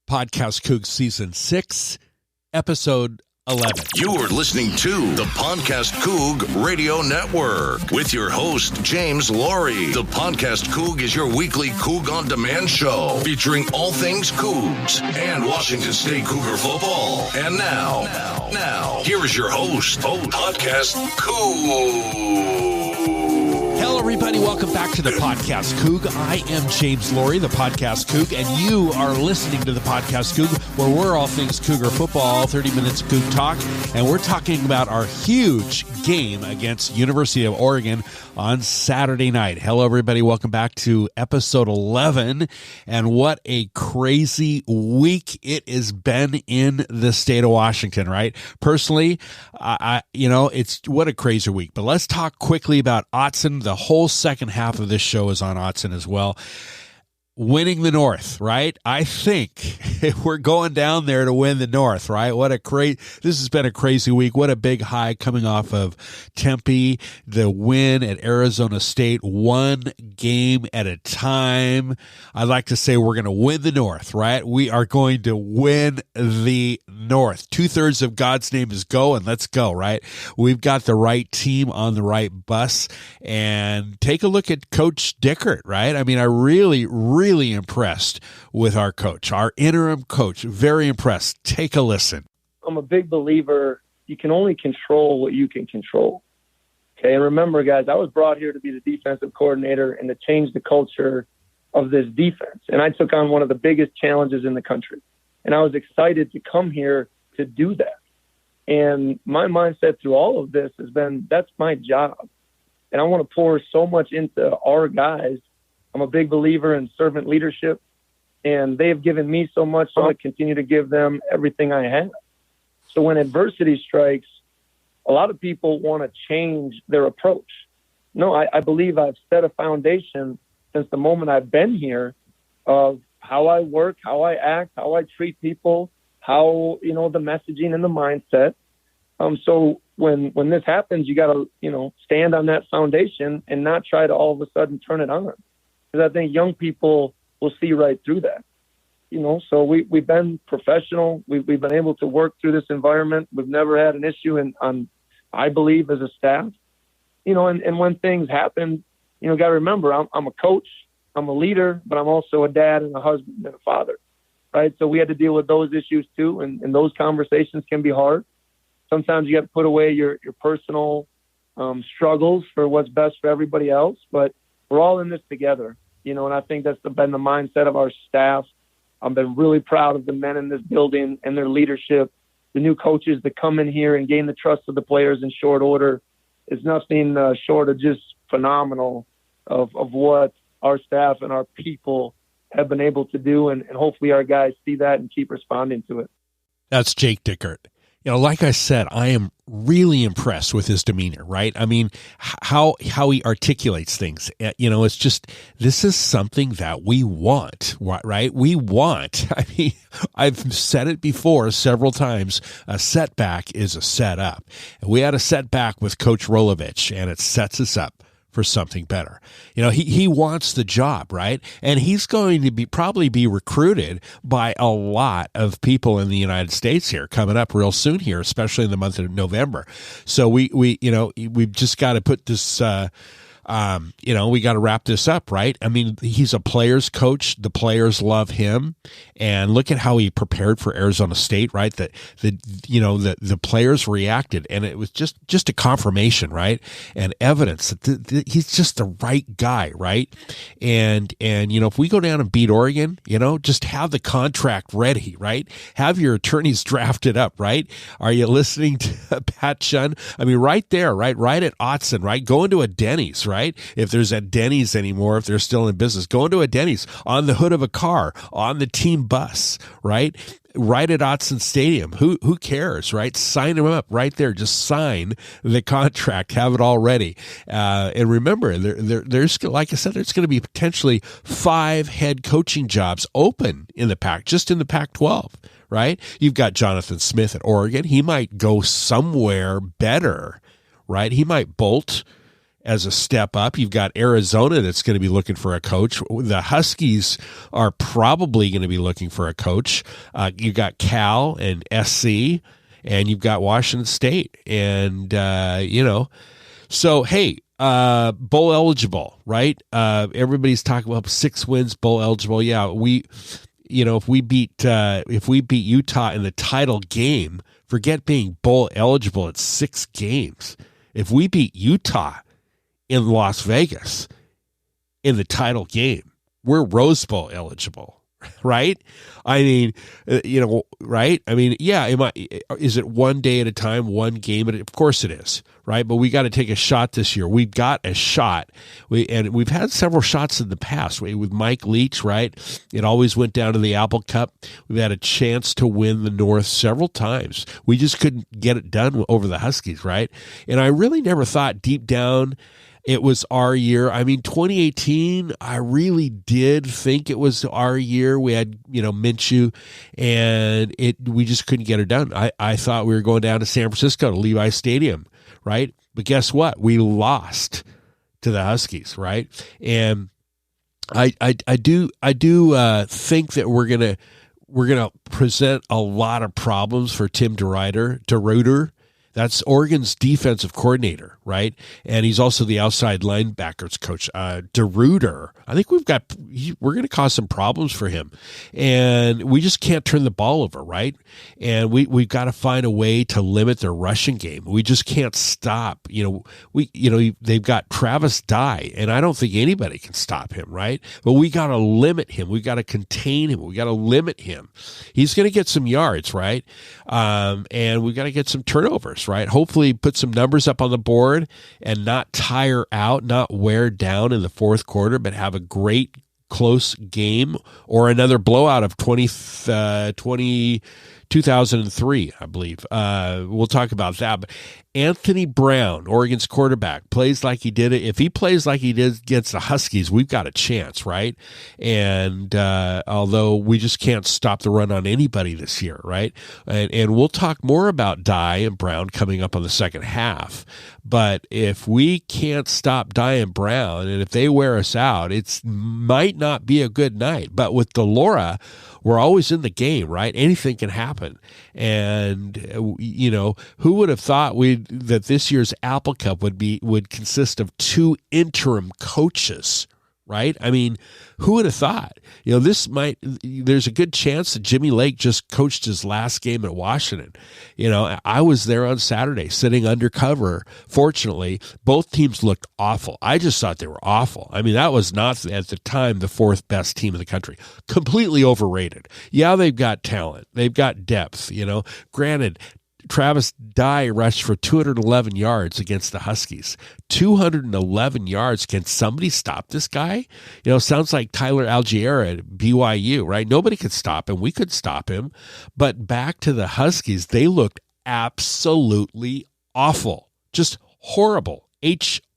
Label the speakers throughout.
Speaker 1: PodcastCoug Season 6, Episode 11.
Speaker 2: You're listening to the PodcastCoug Radio Network with your host, James Laurie. The PodcastCoug is your weekly Coug on Demand show featuring all things Cougs and Washington State Cougar football. And now, here is your host, PodcastCoug.
Speaker 1: Hello, everybody. Welcome back to the PodcastCoug. I am James Laurie, the PodcastCoug, and you are listening to the PodcastCoug, where we're all things Cougar football, 30 minutes of Coug talk, and we're talking about our huge game against University of Oregon on Saturday night. Hello, everybody. Welcome back to Episode 11, and what a crazy week it has been in the state of Washington, right? Personally, it's what a crazy week, but let's talk quickly about Autzen. The whole second half of this show is on Autzen as well. Winning the North, right? I think we're going down there to win the North, right? This has been a crazy week. What a big high coming off of Tempe, the win at Arizona State, one game at a time. I'd like to say we're going to win the North, right? We are going to win the North. 2/3 of God's name is go, and let's go, right? We've got the right team on the right bus, and take a look at Coach Dickert, right? I mean, I really impressed with our coach, our interim coach. Very impressed. Take a listen.
Speaker 3: I'm a big believer you can only control what you can control. Okay, and remember, guys, I was brought here to be the defensive coordinator and to change the culture of this defense. And I took on one of the biggest challenges in the country. And I was excited to come here to do that. And my mindset through all of this has been, that's my job. And I want to pour so much into our guys. I'm a big believer in servant leadership, and they've given me so much, so I continue to give them everything I have. So when adversity strikes, a lot of people want to change their approach. No, I believe I've set a foundation since the moment I've been here of how I work, how I act, how I treat people, how, the messaging and the mindset. So when this happens, you got to, stand on that foundation and not try to all of a sudden turn it on. Because I think young people will see right through that. So we've been professional. We've been able to work through this environment. We've never had an issue I believe, as a staff. And when things happen, got to remember, I'm a coach, I'm a leader, but I'm also a dad and a husband and a father, right? So we had to deal with those issues too, and those conversations can be hard. Sometimes you got to put away your personal struggles for what's best for everybody else, but we're all in this together. And I think that's been the mindset of our staff. I've been really proud of the men in this building and their leadership. The new coaches that come in here and gain the trust of the players in short order is nothing short of just phenomenal of what our staff and our people have been able to do. And hopefully our guys see that and keep responding to it.
Speaker 1: That's Jake Dickert. Like I said, I am really impressed with his demeanor, right? I mean, how he articulates things. It's just, this is something that we want, right? We want. I mean, I've said it before several times, a setback is a setup. And we had a setback with Coach Rolovich, and it sets us up for something better. He wants the job, right? And he's going to probably be recruited by a lot of people in the United States here coming up real soon here, especially in the month of November. So we've just got to put this, we got to wrap this up, right? I mean, he's a player's coach. The players love him, and look at how he prepared for Arizona State, right? The players reacted, and it was just a confirmation, right? And evidence that he's just the right guy, right? And if we go down and beat Oregon, just have the contract ready, right? Have your attorneys drafted up, right? Are you listening to Pat Chun? I mean, right there, right at Autzen, right? Go into a Denny's, right? If there's a Denny's anymore, if they're still in business, go into a Denny's on the hood of a car, on the team bus, right? Right at Autzen Stadium. Who cares, right? Sign them up right there. Just sign the contract. Have it all ready. And remember, there's, like I said, there's going to be potentially 5 head coaching jobs open in the just in the Pac-12, right? You've got Jonathan Smith at Oregon. He might go somewhere better, right? He might bolt as a step up. You've got Arizona that's going to be looking for a coach. The Huskies are probably going to be looking for a coach. You got Cal and SC, and you've got Washington State. And, so, hey, bowl eligible, right? Everybody's talking about 6 wins, bowl eligible. Yeah, if we beat Utah in the title game, forget being bowl eligible at 6 games. If we beat Utah in Las Vegas in the title game, we're Rose Bowl eligible, right? I mean, right? I mean, yeah, is it one day at a time, one game at a time? Of course it is, right? But we got to take a shot this year. We've got a shot. We've had several shots in the past with Mike Leach, right? It always went down to the Apple Cup. We've had a chance to win the North several times. We just couldn't get it done over the Huskies, right? And I really never thought deep down it was our year. I mean, 2018, I really did think it was our year. We had, Minshew, and we just couldn't get it done. I thought we were going down to San Francisco to Levi Stadium, right? But guess what? We lost to the Huskies, right? And I do think that we're gonna present a lot of problems for Tim DeRuyter. That's Oregon's defensive coordinator, right? And he's also the outside linebackers coach. DeRuyter, I think we're going to cause some problems for him. And we just can't turn the ball over, right? And we've got to find a way to limit their rushing game. We just can't stop. They've got Travis Dye, and I don't think anybody can stop him, right? But we got to limit him. We got to contain him. We got to limit him. He's going to get some yards, right? And we got to get some turnovers, right? Hopefully put some numbers up on the board and not tire out, not wear down in the fourth quarter, but have a great close game or another blowout of 2003, I believe. We'll talk about that. But Anthony Brown, Oregon's quarterback, plays like he did it. If he plays like he did against the Huskies, we've got a chance, right? And although we just can't stop the run on anybody this year, right? And we'll talk more about Dye and Brown coming up on the second half. But if we can't stop Dye and Brown, and if they wear us out, it might not be a good night. But with DeLora, we're always in the game, right? Anything can happen. And, who would have thought that this year's Apple Cup would consist of 2 interim coaches, right? I mean, who would have thought? There's a good chance that Jimmy Lake just coached his last game at Washington. I was there on Saturday sitting undercover. Fortunately, both teams looked awful. I just thought they were awful. I mean, that was not at the time the 4th best team in the country. Completely overrated. Yeah, they've got talent. They've got depth, Granted, Travis Dye rushed for 211 yards against the Huskies. 211 yards. Can somebody stop this guy? Sounds like Tyler Algier at BYU, right? Nobody could stop him. We could stop him. But back to the Huskies, they looked absolutely awful. Just horrible.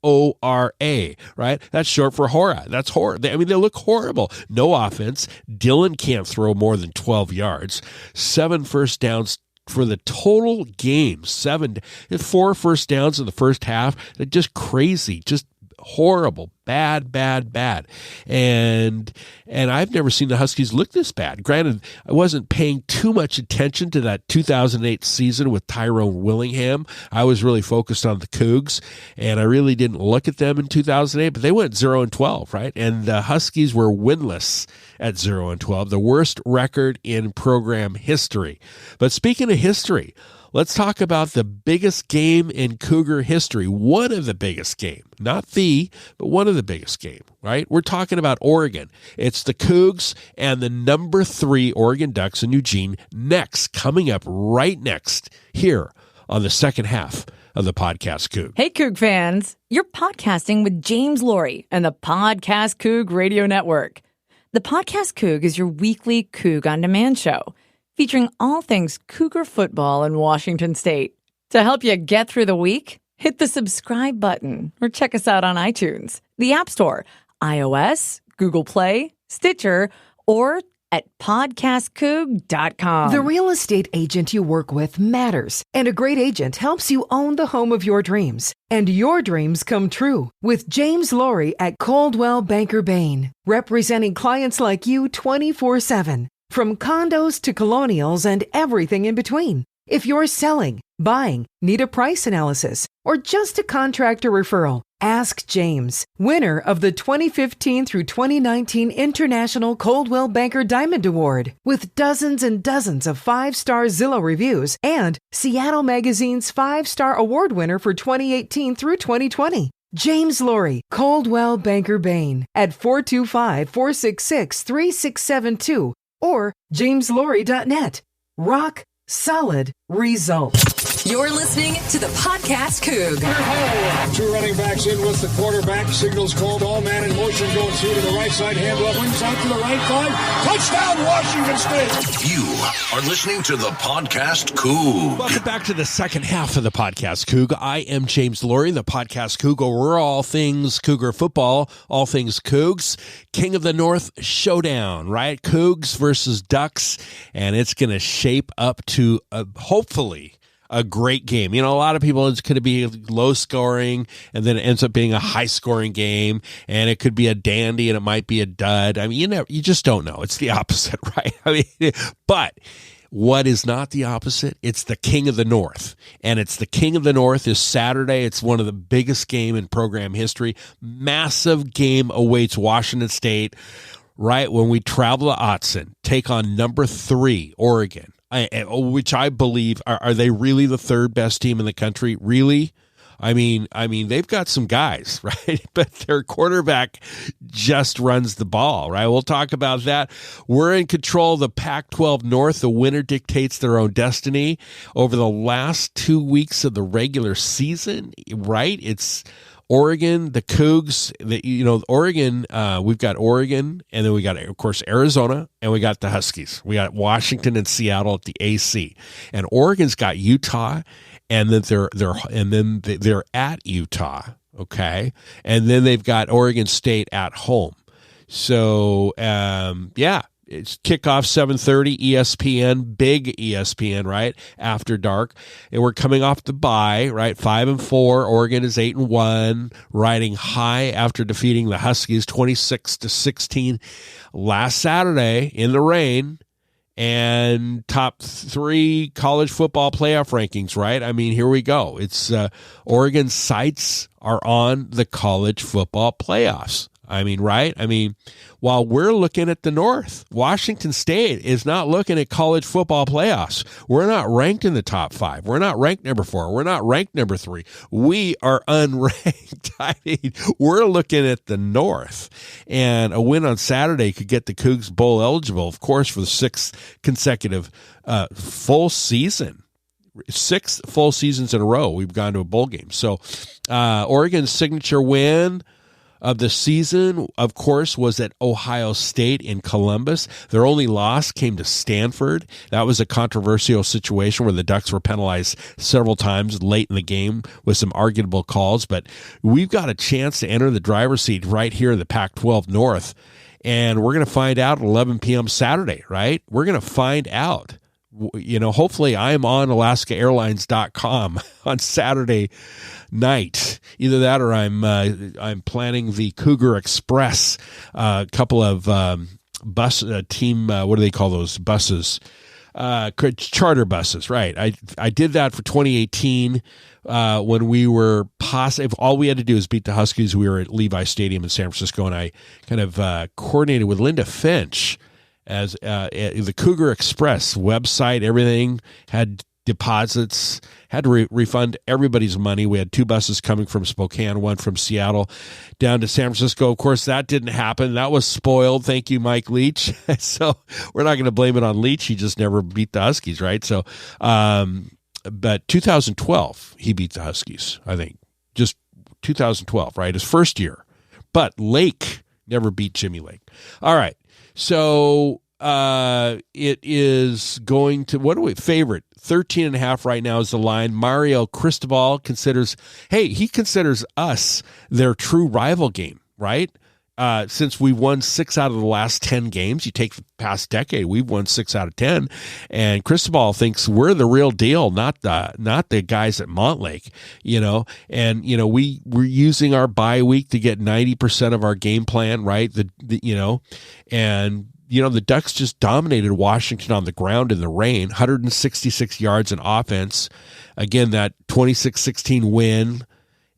Speaker 1: HORA, right? That's short for Hora. That's horror. I mean, they look horrible. No offense. Dillon can't throw more than 12 yards. 7 first downs for the total game. 4 first downs in the first half. They're just crazy. Just horrible. Bad. And I've never seen the Huskies look this bad. Granted, I wasn't paying too much attention to that 2008 season with Tyrone Willingham. I was really focused on the Cougs, and I really didn't look at them in 2008, but they went 0-12, right? And the Huskies were winless at 0-12, the worst record in program history. But speaking of history, let's talk about the biggest game in Cougar history. One of the biggest game, not but one of the biggest game, right? We're talking about Oregon. It's the Cougs and the number 3 Oregon Ducks in Eugene coming up right next here on the second half of the Podcast Coug.
Speaker 4: Hey, Coug fans. You're podcasting with James Laurie and the PodcastCoug Radio Network. The Podcast Coug is your weekly Coug on Demand show, featuring all things Cougar football in Washington State. To help you get through the week, hit the subscribe button or check us out on iTunes, the App Store, iOS, Google Play, Stitcher, or at PodcastCoug.com.
Speaker 5: The real estate agent you work with matters, and a great agent helps you own the home of your dreams. And your dreams come true with James Laurie at Coldwell Banker Bain, representing clients like you 24/7. From condos to colonials and everything in between. If you're selling, buying, need a price analysis, or just a contractor referral, ask James, winner of the 2015 through 2019 International Coldwell Banker Diamond Award, with dozens and dozens of 5-star Zillow reviews and Seattle Magazine's 5-star award winner for 2018 through 2020. James Laurie, Coldwell Banker Bain, at 425-466-3672 or jameslaurie.net. Rock solid results.
Speaker 6: You're listening to the Podcast Coug.
Speaker 7: Two running backs in with the quarterback. Signals called. All man in motion going through to the right side. Hand left. Wings out to the right. 5. Touchdown, Washington State.
Speaker 2: You are listening to the Podcast Coug.
Speaker 1: Welcome back to the second half of the Podcast Coug. I am James Laurie, the Podcast Coug. We're all things Cougar football, all things Cougs. King of the North showdown, right? Cougs versus Ducks, and it's going to shape up to hopefully a great game. You know, a lot of people, it's going to be low scoring, and then it ends up being a high scoring game, and it could be a dandy, and it might be a dud. I mean, you just don't know. It's the opposite, right? I mean, but what is not the opposite? It's the King of the North, and it's the King of the North is Saturday. It's one of the biggest game in program history. Massive game awaits Washington State right when we travel to Autzen, take on number 3 Oregon. Which I believe are they really the third best team in the country? Really? I mean, they've got some guys, right? But their quarterback just runs the ball, right? We'll talk about that. We're in control of the Pac-12 North. The winner dictates their own destiny over the last 2 weeks of the regular season, right? It's Oregon, the Cougs, Oregon, we've got Oregon, and then we got, of course, Arizona, and we got the Huskies. We got Washington and Seattle at the AC. And Oregon's got Utah, and then they're at Utah, okay? And then they've got Oregon State at home. So, it's kickoff 7:30 ESPN, big ESPN, right? After dark. And we're coming off the bye, right? 5-4. Oregon is 8-1, riding high after defeating the Huskies 26-16 last Saturday in the rain. And top 3 college football playoff rankings, right? I mean, here we go. It's Oregon's sights are on the college football playoffs. I mean, right? I mean, while we're looking at the North, Washington State is not looking at college football playoffs. We're not ranked in the top 5. We're not ranked number 4. We're not ranked number 3. We are unranked. I mean, we're looking at the North. And a win on Saturday could get the Cougs bowl eligible, of course, for the 6th consecutive full season. 6 full seasons in a row we've gone to a bowl game. So Oregon's signature win of the season, of course, was at Ohio State in Columbus. Their only loss came to Stanford. That was a controversial situation where the Ducks were penalized several times late in the game with some arguable calls. But we've got a chance to enter the driver's seat right here in the Pac-12 North. And we're going to find out at 11 p.m. Saturday, right? We're going to find out. You know, hopefully I'm on AlaskaAirlines.com on Saturday night. Either that or I'm planning the Cougar Express, a couple of what do they call those buses? Charter buses, right? I did that for 2018 when we were positive. All we had to do is beat the Huskies. We were at Levi Stadium in San Francisco, and I kind of coordinated with Linda Finch as the Cougar Express website. Everything had deposits, had to refund everybody's money. We had 2 buses coming from Spokane, 1 from Seattle down to San Francisco. Of course, that didn't happen. That was spoiled. Thank you, Mike Leach. So we're not going to blame it on Leach. He just never beat the Huskies, right? So, but 2012, he beat the Huskies, I think. Just 2012, right? His first year. But Lake never beat Jimmy Lake. All right. So it is going to, what do we favorite? 13.5 right now is the line. Mario Cristobal considers us their true rival game, right? since we've won 6 out of the last 10 games. You take the past decade, we've won 6 out of 10, and Cristobal thinks we're the real deal, not the guys at Montlake, and we're using our bye week to get 90% of our game plan right. The Ducks just dominated Washington on the ground in the rain, 166 yards in offense. Again, that 26-16 win.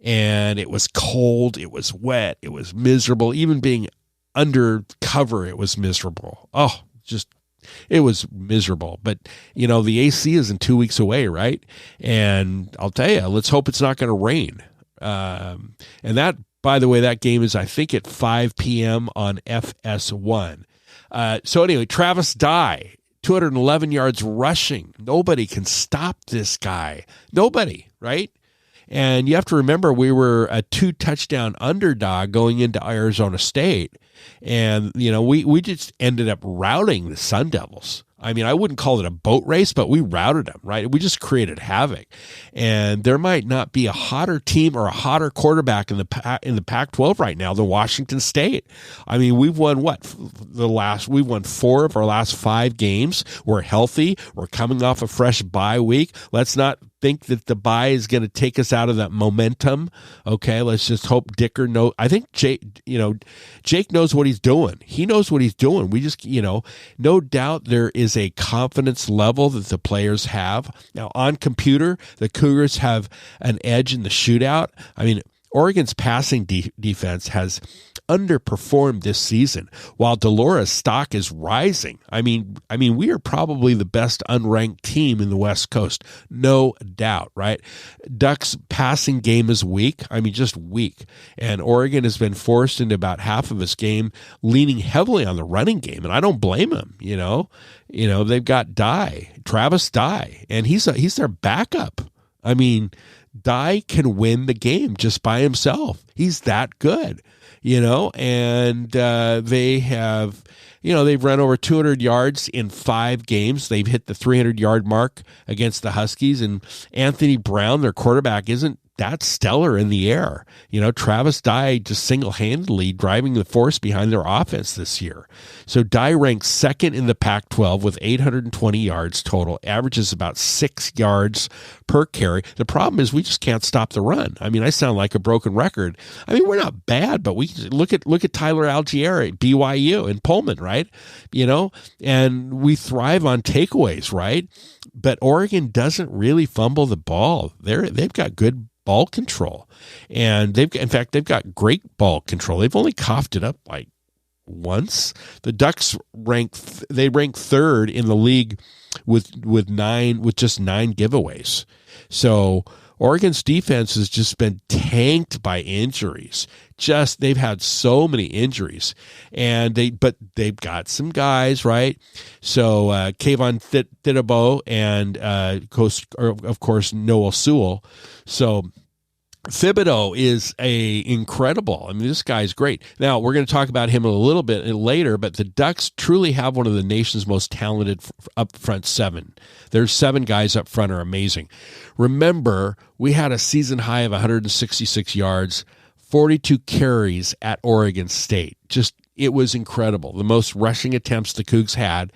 Speaker 1: And it was cold, it was wet, it was miserable. Even being under cover, it was miserable. It was miserable. But, the AC isn't 2 weeks away, right? And I'll tell you, let's hope it's not going to rain. And that, by the way, that game is, I think, at 5 p.m. on FS1. So anyway, Travis Dye, 211 yards rushing. Nobody can stop this guy. Nobody, right? And you have to remember, we were a 2-touchdown underdog going into Arizona State. And, we just ended up routing the Sun Devils. I mean, I wouldn't call it a boat race, but we routed them, right? We just created havoc. And there might not be a hotter team or a hotter quarterback in the Pac-12 right now than Washington State. I mean, we've won we've won 4 of our last 5 games. We're healthy. We're coming off a fresh bye week. Let's not think that the bye is going to take us out of that momentum. Okay, let's just hope Dicker knows. I think Jake knows what he's doing. He knows what he's doing. We just, no doubt there is a confidence level that the players have. Now, on computer, the Cougars have an edge in the shootout. I mean, Oregon's passing defense has underperformed this season, while Delora's stock is rising. I mean, we are probably the best unranked team in the West Coast, no doubt, right? Ducks' passing game is weak. I mean, just weak. And Oregon has been forced into about half of his game leaning heavily on the running game, and I don't blame him. They've got Travis Dye, and he's their backup. I mean, Dye can win the game just by himself. He's that good. And they have, they've run over 200 yards in 5 games. They've hit the 300-yard mark against the Huskies, and Anthony Brown, their quarterback, isn't that stellar in the air. Travis Dye just single-handedly driving the force behind their offense this year. So Dye ranks second in the Pac-12 with 820 yards total, averages about 6 yards per carry. The problem is we just can't stop the run. I mean, I sound like a broken record. I mean, we're not bad, but we look at Tyler Algier at BYU and Pullman, right? And we thrive on takeaways, right? But Oregon doesn't really fumble the ball. They've got good ball control, and they've got great ball control. They've only coughed it up like once. The Ducks rank third in the league with just 9 giveaways. So Oregon's defense has just been tanked by injuries. They've had so many injuries, and they've got some guys, right? So Kayvon Thibodeau and of course Noah Sewell. So Thibodeau is incredible. I mean, this guy's great. Now, we're going to talk about him a little bit later, but the Ducks truly have one of the nation's most talented up front 7. Their 7 guys up front are amazing. Remember, we had a season high of 166 yards, 42 carries at Oregon State. It was incredible. The most rushing attempts the Cougs had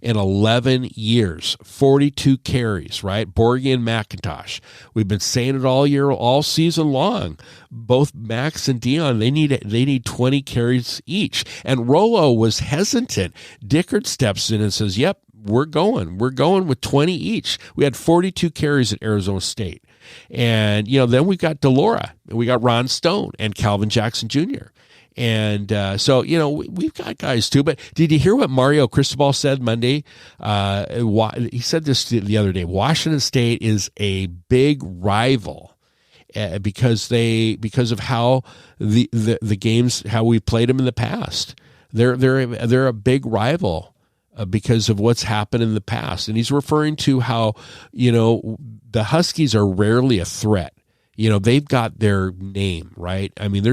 Speaker 1: in 11 years, 42 carries, right? Borgie and McIntosh. We've been saying it all season long. Both Max and Dion, they need 20 carries each. And Rollo was hesitant. Dickert steps in and says, "Yep, we're going with 20 each." We had 42 carries at Arizona State. And, then we got Delora, and we got Ron Stone and Calvin Jackson Jr. And so, we've got guys too. But did you hear what Mario Cristobal said Monday? He said this the other day. Washington State is a big rival because of how the games, how we played them in the past. They're a big rival because of what's happened in the past. And he's referring to how, the Huskies are rarely a threat. They've got their name, right? I mean,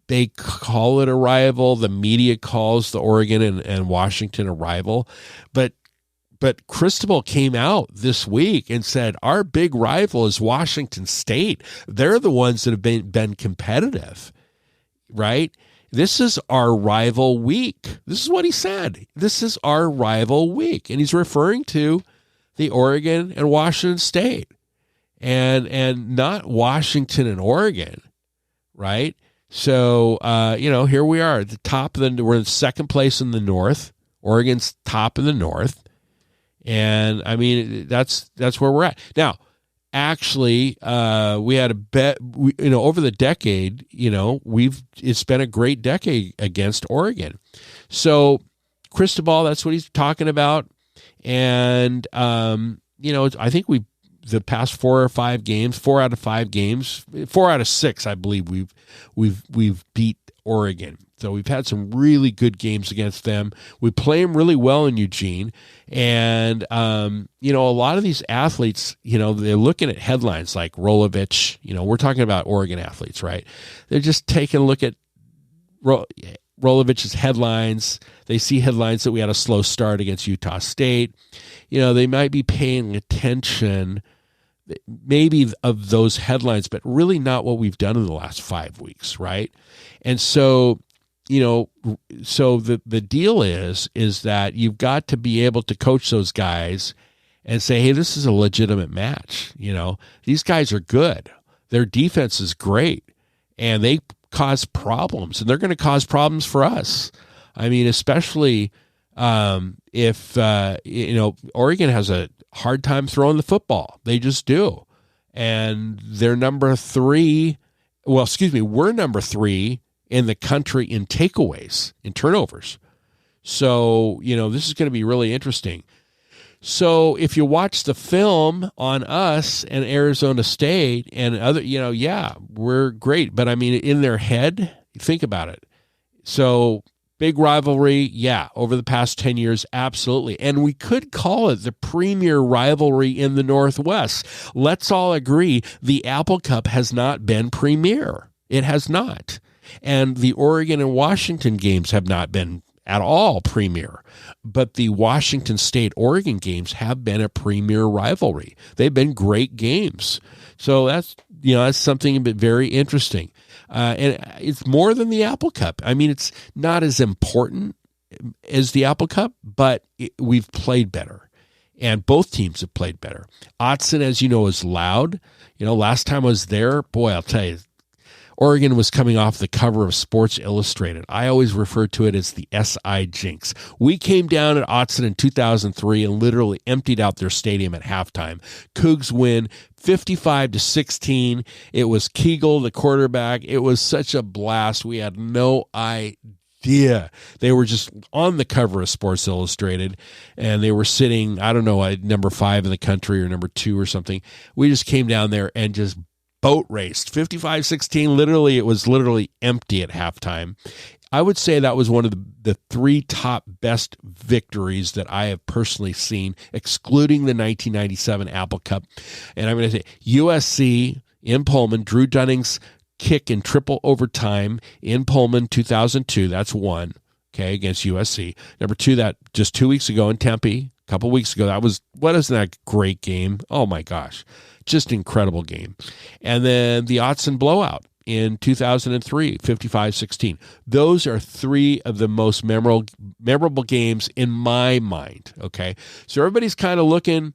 Speaker 1: they call it a rival. The media calls the Oregon and Washington a rival. But Cristobal came out this week and said, our big rival is Washington State. They're the ones that have been competitive, right? This is our rival week. This is what he said. This is our rival week. And he's referring to the Oregon and Washington State and not Washington and Oregon, right? So, here we are at the top of we're in second place in the North. Oregon's top in the North. And I mean, that's where we're at. Now, actually, we had a bet, over the decade, it's been a great decade against Oregon. So Cristobal, that's what he's talking about. And, I think the past 4 out of 5 games, 4 out of 6, I believe we've beat Oregon. So we've had some really good games against them. We play them really well in Eugene. And, a lot of these athletes, they're looking at headlines like Rolovich. We're talking about Oregon athletes, right? They're just taking a look at Rolovich's headlines. They see headlines that we had a slow start against Utah State. They might be paying attention maybe of those headlines, but really not what we've done in the last 5 weeks, right? And so, so the deal is that you've got to be able to coach those guys and say, hey, this is a legitimate match. These guys are good. Their defense is great, and they cause problems, and they're going to cause problems for us. I mean, especially if Oregon has a hard time throwing the football. They just do. And they're number 3. Well, we're number 3 in the country in takeaways, in turnovers. So, this is going to be really interesting. So if you watch the film on us and Arizona State and other, we're great. But I mean, in their head, think about it. So big rivalry, over the past 10 years, absolutely. And we could call it the premier rivalry in the Northwest. Let's all agree the Apple Cup has not been premier. It has not. And the Oregon and Washington games have not been at all premier. But the Washington State-Oregon games have been a premier rivalry. They've been great games. So that's something very interesting. And it's more than the Apple Cup. I mean, it's not as important as the Apple Cup, but we've played better. And both teams have played better. Autzen, as you know, is loud. Last time I was there, boy, I'll tell you, Oregon was coming off the cover of Sports Illustrated. I always refer to it as the SI Jinx. We came down at Autzen in 2003 and literally emptied out their stadium at halftime. Cougs win 55-16. It was Kegel, the quarterback. It was such a blast. We had no idea. They were just on the cover of Sports Illustrated, and they were sitting, I don't know, at number 5 in the country or number 2 or something. We just came down there and just boat raced 55-16. It was literally empty at halftime. I would say that was one of the 3 top best victories that I have personally seen, excluding the 1997 Apple Cup. And I'm going to say USC in Pullman, Drew Dunning's kick in triple overtime in Pullman 2002. That's 1, against USC. Number 2, that just 2 weeks ago in Tempe, a couple weeks ago. What is that great game? Oh my gosh. Just incredible game. And then the Autzen blowout in 2003, 55-16. Those are 3 of the most memorable games in my mind, okay? So everybody's kind of looking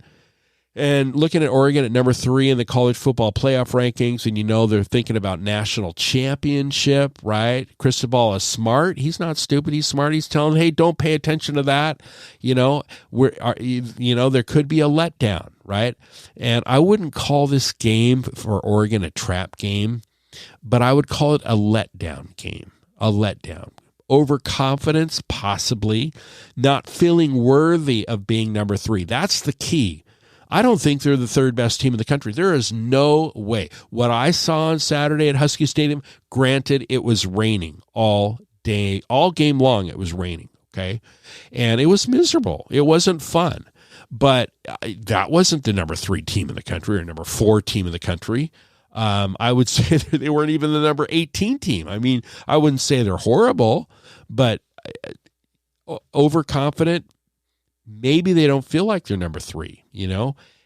Speaker 1: at Oregon at number 3 in the college football playoff rankings, and they're thinking about national championship, right? Cristobal is smart. He's not stupid. He's smart. He's telling them, hey, don't pay attention to that. There could be a letdown, right? And I wouldn't call this game for Oregon a trap game, but I would call it a letdown game, a letdown. Overconfidence, possibly. Not feeling worthy of being number 3. That's the key. I don't think they're the 3rd best team in the country. There is no way. What I saw on Saturday at Husky Stadium, granted, it was raining all day, all game long. It was raining, okay? And it was miserable. It wasn't fun. But that wasn't the number 3 team in the country or number 4 team in the country. I would say that they weren't even the number 18 team. I mean, I wouldn't say they're horrible, but overconfident. Maybe they don't feel like they're number 3,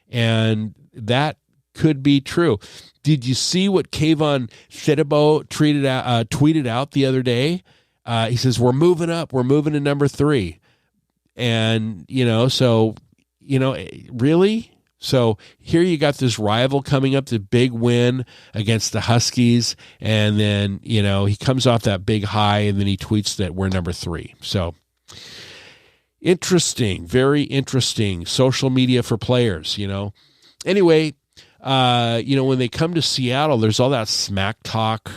Speaker 1: and that could be true. Did you see what Kayvon Thibodeau tweeted out the other day? He says, we're moving up. We're moving to number 3. And, really? So here you got this rival coming up, the big win against the Huskies. And then, he comes off that big high and then he tweets that we're number 3. So interesting, very interesting social media for players, Anyway, when they come to Seattle, there's all that smack talk,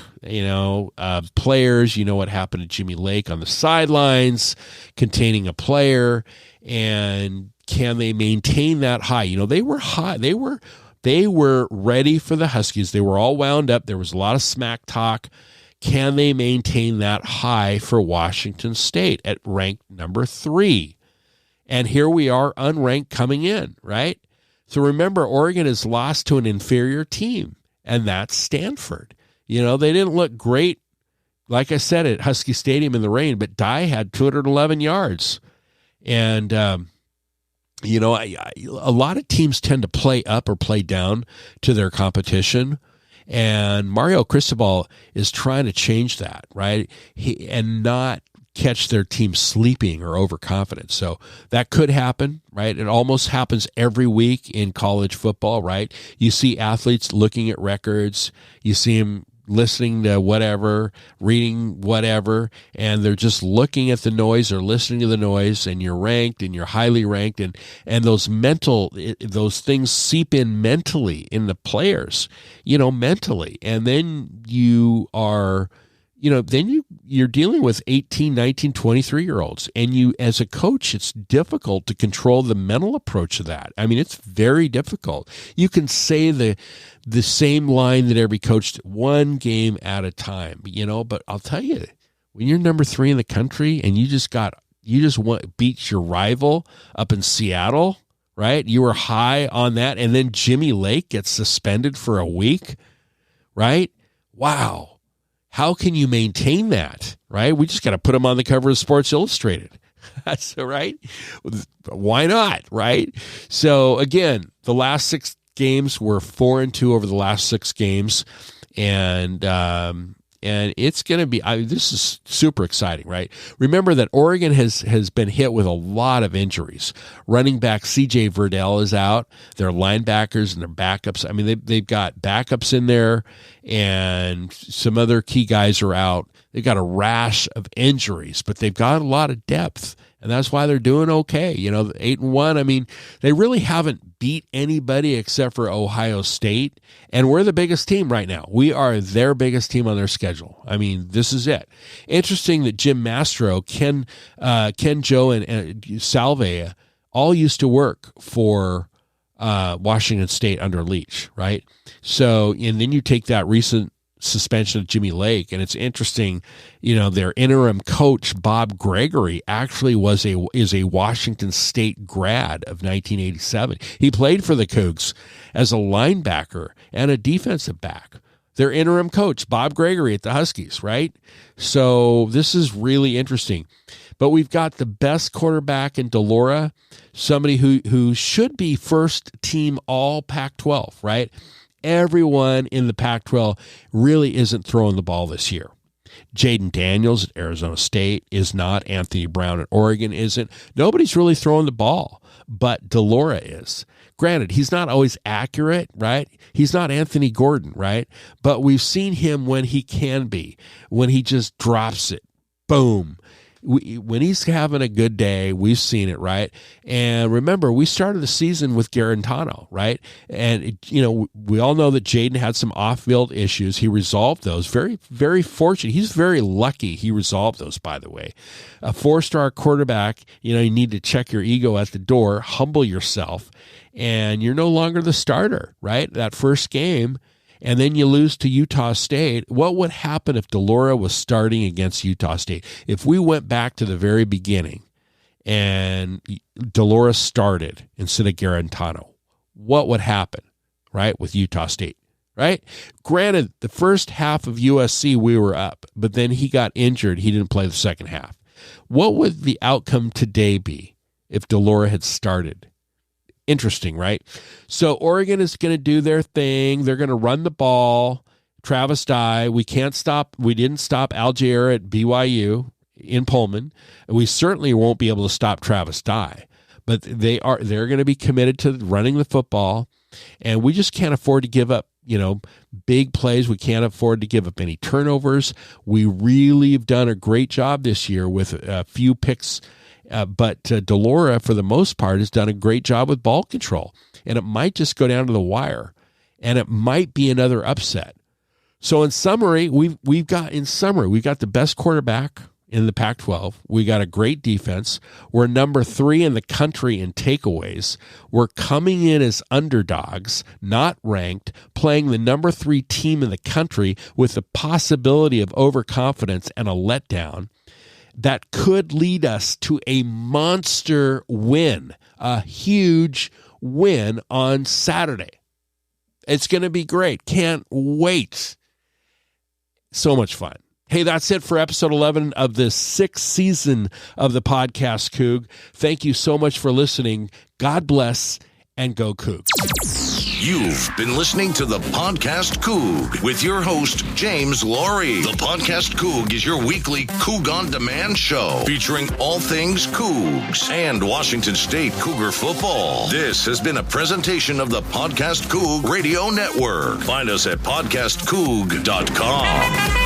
Speaker 1: players, what happened to Jimmy Lake on the sidelines, containing a player, and can they maintain that high? They were high. They were ready for the Huskies. They were all wound up. There was a lot of smack talk. Can they maintain that high for Washington State at ranked number 3? And here we are unranked coming in, right? So remember, Oregon has lost to an inferior team, and that's Stanford. They didn't look great, like I said, at Husky Stadium in the rain, but Dye had 211 yards. And, a lot of teams tend to play up or play down to their competition. And Mario Cristobal is trying to change that, right? And not catch their team sleeping or overconfident. So that could happen, right? It almost happens every week in college football, right? You see athletes looking at records. You see them listening to whatever, reading whatever, and they're just looking at the noise or listening to the noise, and you're ranked and you're highly ranked, and those things seep in mentally in the players, mentally. And then you are, you're dealing with 18, 19, 23-year-olds, and you, as a coach, it's difficult to control the mental approach of that. I mean, it's very difficult. You can say the same line that every coach, one game at a time, but I'll tell you, when you're number 3 in the country and you just beat your rival up in Seattle, right? You were high on that, and then Jimmy Lake gets suspended for a week, right? Wow. How can you maintain that, right? We just got to put him on the cover of Sports Illustrated. That's all right. Why not, right? So, again, the last 6 games were 4-2 over the last 6 games. And it's going to be, this is super exciting, right? Remember that Oregon has been hit with a lot of injuries. Running back C.J. Verdell is out. Their linebackers and their backups. I mean, they've got backups in there, and some other key guys are out. They've got a rash of injuries, but they've got a lot of depth, and that's why they're doing okay. 8-1. I mean, they really haven't beat anybody except for Ohio State, and we're the biggest team right now. We are their biggest team on their schedule. I mean, this is it. Interesting that Jim Mastro, Ken Joe, and Salve all used to work for Washington State under Leach, right? So, and then you take that recent suspension of Jimmy Lake, and it's interesting, their interim coach Bob Gregory actually is a Washington State grad of 1987. He played for the Cougs as a linebacker and a defensive back. Their interim coach Bob Gregory at the Huskies, right? So this is really interesting. But we've got the best quarterback in Delora, somebody who should be first team all Pac-12, right? Everyone in the Pac-12 really isn't throwing the ball this year. Jaden Daniels at Arizona State is not. Anthony Brown at Oregon isn't. Nobody's really throwing the ball, but Delora is. Granted, he's not always accurate, right? He's not Anthony Gordon, right? But we've seen him when he can be, when he just drops it. Boom. When he's having a good day, we've seen it, right? And remember, we started the season with Garantano, right? And, we all know that Jaden had some off-field issues. He resolved those. Very, very fortunate. He's very lucky he resolved those, by the way. A 4-star quarterback, you need to check your ego at the door, humble yourself, and you're no longer the starter, right? That first game, and then you lose to Utah State. What would happen if Delora was starting against Utah State? If we went back to the very beginning and Delora started instead of Garantano, what would happen, right, with Utah State, right? Granted, the first half of USC we were up, but then he got injured. He didn't play the second half. What would the outcome today be if Delora had started? Interesting, right? So Oregon is going to do their thing. They're going to run the ball. Travis Dye. We didn't stop Algier at BYU, in Pullman. We certainly won't be able to stop Travis Dye, but they're going to be committed to running the football, and we just can't afford to give up, big plays. We can't afford to give up any turnovers. We really have done a great job this year with a few picks, but Delora, for the most part, has done a great job with ball control, and it might just go down to the wire, and it might be another upset. So in summary, we've got the best quarterback in the Pac-12. We got a great defense. We're number 3 in the country in takeaways. We're coming in as underdogs, not ranked, playing the number 3 team in the country with the possibility of overconfidence and a letdown that could lead us to a monster win, a huge win on Saturday. It's going to be great. Can't wait. So much fun. Hey, that's it for episode 11 of the 6th season of the Podcast Coug. Thank you so much for listening. God bless, and go Cougs.
Speaker 2: You've been listening to the Podcast Coug with your host, James Laurie. The Podcast Coug is your weekly Coug on Demand show featuring all things Cougs and Washington State Cougar football. This has been a presentation of the Podcast Coug Radio Network. Find us at podcastcoug.com.